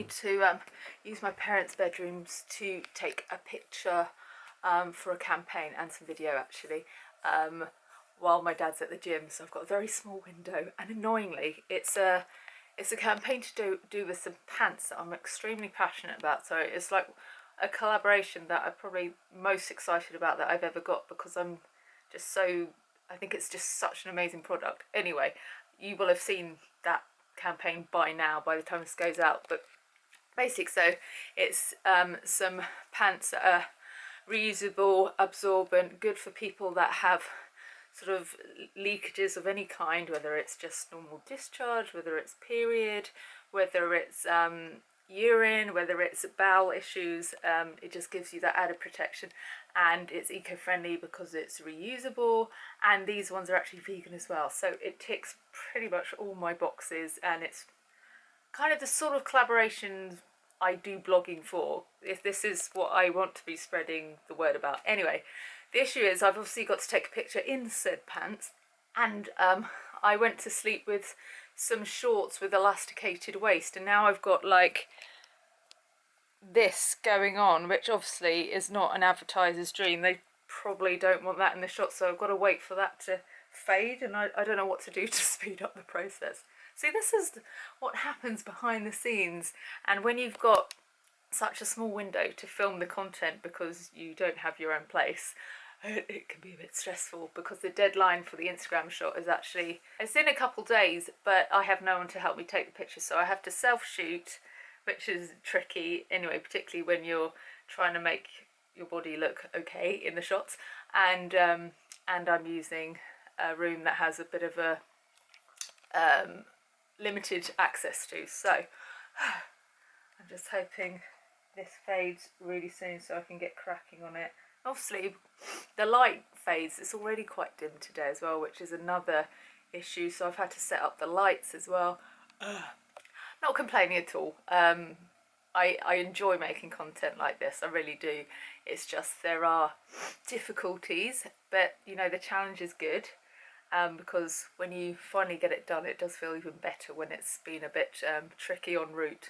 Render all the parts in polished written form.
to use my parents' bedrooms to take a picture for a campaign and some video actually, while my dad's at the gym. So I've got a very small window, and annoyingly it's a campaign to do with some pants that I'm extremely passionate about. So it's like a collaboration that I'm probably most excited about that I've ever got, because I think it's just such an amazing product. Anyway, you will have seen that campaign by now, by the time this goes out, but so it's some pants that are reusable, absorbent, good for people that have sort of leakages of any kind, whether it's just normal discharge, whether it's period, whether it's urine, whether it's bowel issues. It just gives you that added protection, and it's eco-friendly because it's reusable, and these ones are actually vegan as well. So it ticks pretty much all my boxes, and it's kind of the sort of collaborations I do blogging for, if this is what I want to be spreading the word about. Anyway, the issue is I've obviously got to take a picture in said pants, and I went to sleep with some shorts with elasticated waist, and now I've got like this going on, which obviously is not an advertiser's dream. They probably don't want that in the shot, so I've got to wait for that to fade, and I don't know what to do to speed up the process. See, this is what happens behind the scenes, and when you've got such a small window to film the content because you don't have your own place, it can be a bit stressful, because the deadline for the Instagram shot is actually, it's in a couple days, but I have no one to help me take the picture, so I have to self-shoot, which is tricky anyway, particularly when you're trying to make your body look okay in the shots, and I'm using a room that has a bit of a limited access to, so I'm just hoping this fades really soon so I can get cracking on it. Obviously the light fades, it's already quite dim today as well, which is another issue, so I've had to set up the lights as well. Not complaining at all. I enjoy making content like this, I really do. It's just there are difficulties, but you know, the challenge is good. Because when you finally get it done, it does feel even better when it's been a bit tricky en route.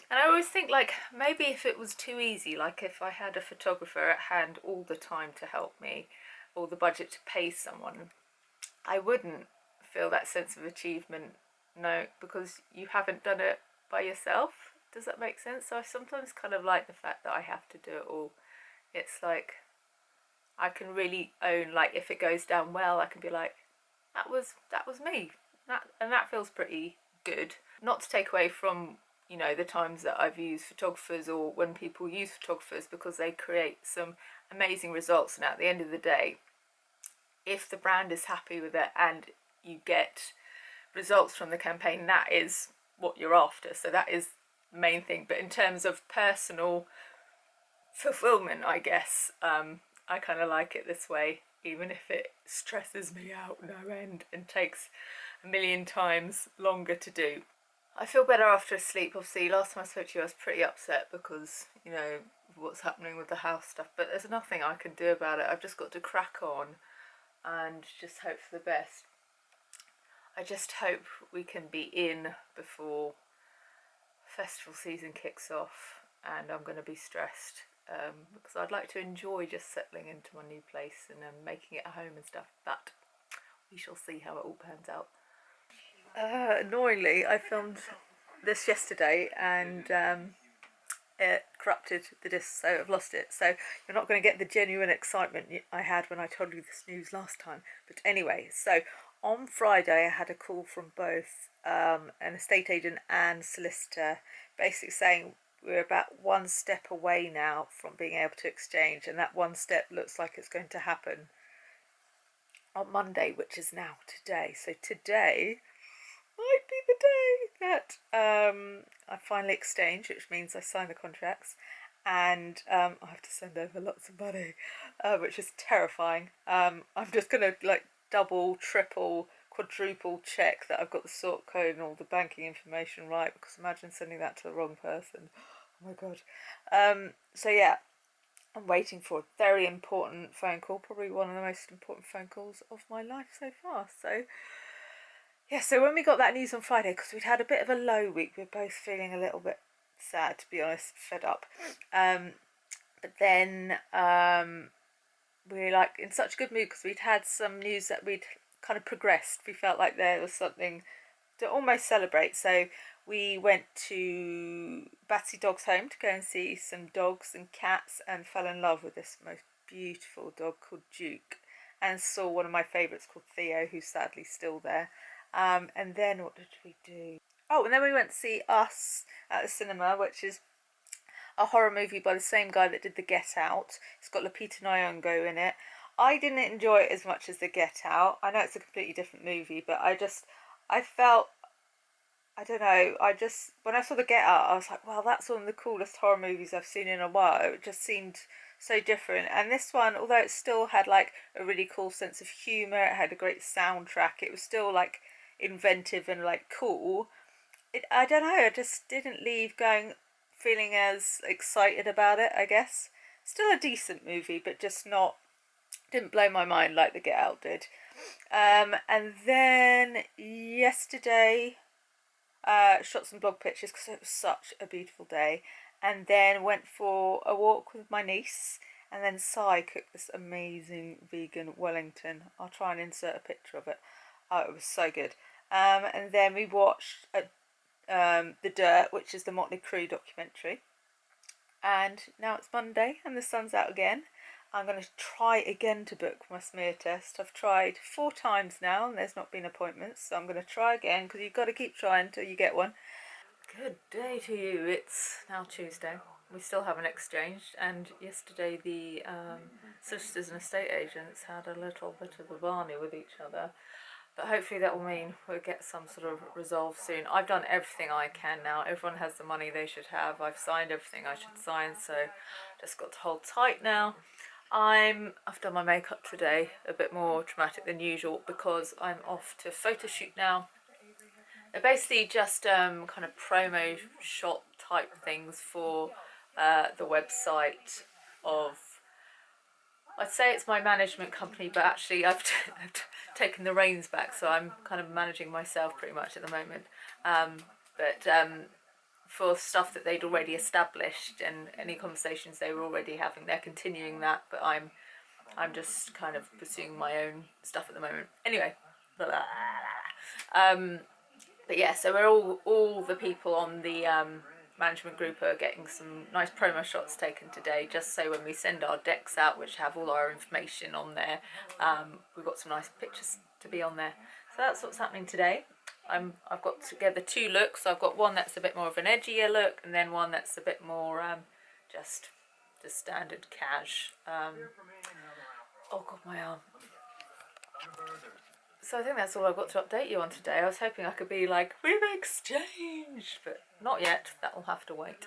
And I always think, like, maybe if it was too easy, like if I had a photographer at hand all the time to help me, or the budget to pay someone, I wouldn't feel that sense of achievement. No, because you haven't done it by yourself. Does that make sense? So I sometimes kind of like the fact that I have to do it all. It's like, I can really own, like, if it goes down well, I can be like, that was me, and that feels pretty good. Not to take away from, you know, the times that I've used photographers, or when people use photographers, because they create some amazing results, and at the end of the day, if the brand is happy with it and you get results from the campaign, that is what you're after, so that is the main thing. But in terms of personal fulfillment, I guess, I kind of like it this way, even if it stresses me out no end and takes a million times longer to do. I feel better after a sleep. Obviously, last time I spoke to you I was pretty upset because, you know, what's happening with the house stuff, but there's nothing I can do about it. I've just got to crack on and just hope for the best. I just hope we can be in before festival season kicks off, and I'm going to be stressed. Because I'd like to enjoy just settling into my new place and making it a home and stuff, but we shall see how it all pans out. Annoyingly, I filmed this yesterday and it corrupted the disc, so I've lost it. So you're not going to get the genuine excitement I had when I told you this news last time. But anyway, so on Friday I had a call from both an estate agent and solicitor, basically saying we're about one step away now from being able to exchange, and that one step looks like it's going to happen on Monday, which is now today. So today might be the day that I finally exchange, which means I sign the contracts, and I have to send over lots of money, which is terrifying. I'm just going to like double, triple, quadruple check that I've got the sort code and all the banking information right, because imagine sending that to the wrong person. Oh my god. So yeah, I'm waiting for a very important phone call, probably one of the most important phone calls of my life so far. So Yeah, so when we got that news on Friday, because we'd had a bit of a low week, we were both feeling a little bit sad, to be honest, fed up. But then we were like in such a good mood because we'd had some news that we'd kind of progressed. We felt like there was something to almost celebrate. So we went to Batsy Dog's home to go and see some dogs and cats, and fell in love with this most beautiful dog called Duke, and saw one of my favourites called Theo, who's sadly still there. And then what did we do? Oh, and then we went to see Us at the cinema, which is a horror movie by the same guy that did The Get Out. It's got Lupita Nyong'o in it. I didn't enjoy it as much as The Get Out. I know it's a completely different movie, but I felt, I don't know, when I saw The Get Out, I was like, wow, that's one of the coolest horror movies I've seen in a while. It just seemed so different. And this one, although it still had like a really cool sense of humour, it had a great soundtrack, it was still like inventive and like cool. I don't know, I just didn't leave feeling as excited about it, I guess. Still a decent movie, but just didn't blow my mind like The Get Out did. And then yesterday, shot some blog pictures because it was such a beautiful day, and then went for a walk with my niece, and then Sai cooked this amazing vegan Wellington. I'll try and insert a picture of it. Oh, it was so good. And then we watched The Dirt, which is the Motley Crue documentary. And now it's Monday and the sun's out again. I'm going to try again to book my smear test. I've tried 4 times now and there's not been appointments, so I'm going to try again because you've got to keep trying until you get one. Good day to you. It's now Tuesday. We still haven't exchanged, and yesterday the solicitors and estate agents had a little bit of a barney with each other. But hopefully that will mean we'll get some sort of resolve soon. I've done everything I can now. Everyone has the money they should have. I've signed everything I should sign, so just got to hold tight now. I've done my makeup today, a bit more dramatic than usual because I'm off to photo shoot now. They're basically just kind of promo shot type things for the website of, I'd say it's my management company, but actually I've taken the reins back, so I'm kind of managing myself pretty much at the moment. For stuff that they'd already established and any conversations they were already having, they're continuing that, but I'm just kind of pursuing my own stuff at the moment. Anyway, but yeah, so we're all the people on the management group are getting some nice promo shots taken today, just so when we send our decks out, which have all our information on there, we've got some nice pictures to be on there. So that's what's happening today. I've got together 2 looks. I've got one that's a bit more of an edgier look, and then one that's a bit more just the standard cash. Oh god, my arm. So I think that's all I've got to update you on today. I was hoping I could be like, we've exchanged, but not yet. That will have to wait.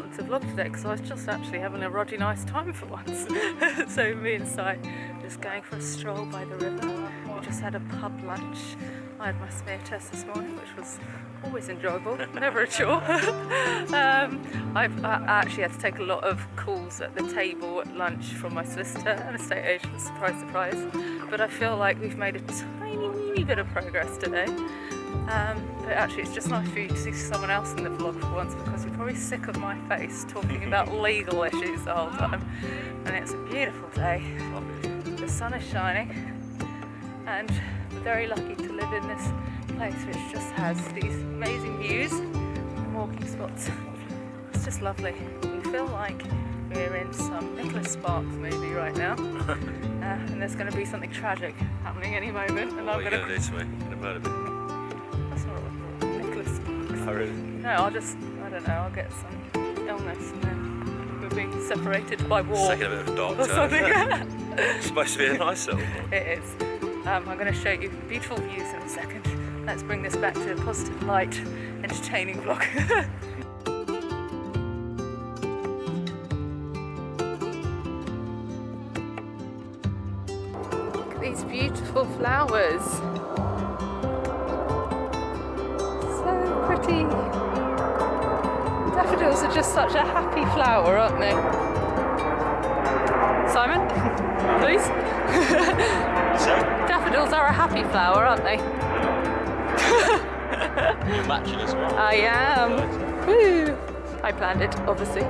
forgotten to vlog today because I was just actually having a roddy nice time for once. So me and Si just going for a stroll by the river. We just had a pub lunch. I had my smear test this morning, which was always enjoyable, never a chore. I actually had to take a lot of calls at the table at lunch from my solicitor and estate agent, surprise, surprise. But I feel like we've made a tiny bit of progress today. But actually it's just nice for you to see someone else in the vlog for once, because you're probably sick of my face talking about legal issues the whole time. And it's a beautiful day. The sun is shining, and we're very lucky to live in this place which just has these amazing views and walking spots. It's just lovely. We feel like we're in some Nicholas Sparks movie right now. And there's going to be something tragic happening any moment. And what are you going to do to me? You're going to murder me? That's not what Nicholas Sparks. Oh, really? No, I don't know, I'll get some illness and then we'll be separated by war. It's taking a bit of a dark or turn. something. It's supposed to be a nice little one. It is. I'm going to show you beautiful views in a second. Let's bring this back to a positive light, entertaining vlog. Look at these beautiful flowers. So pretty. Daffodils are just such a happy flower, aren't they? Simon, please? Daffodils are a happy flower, aren't they? You're matching as well. I am. Woo! I planned it, obviously.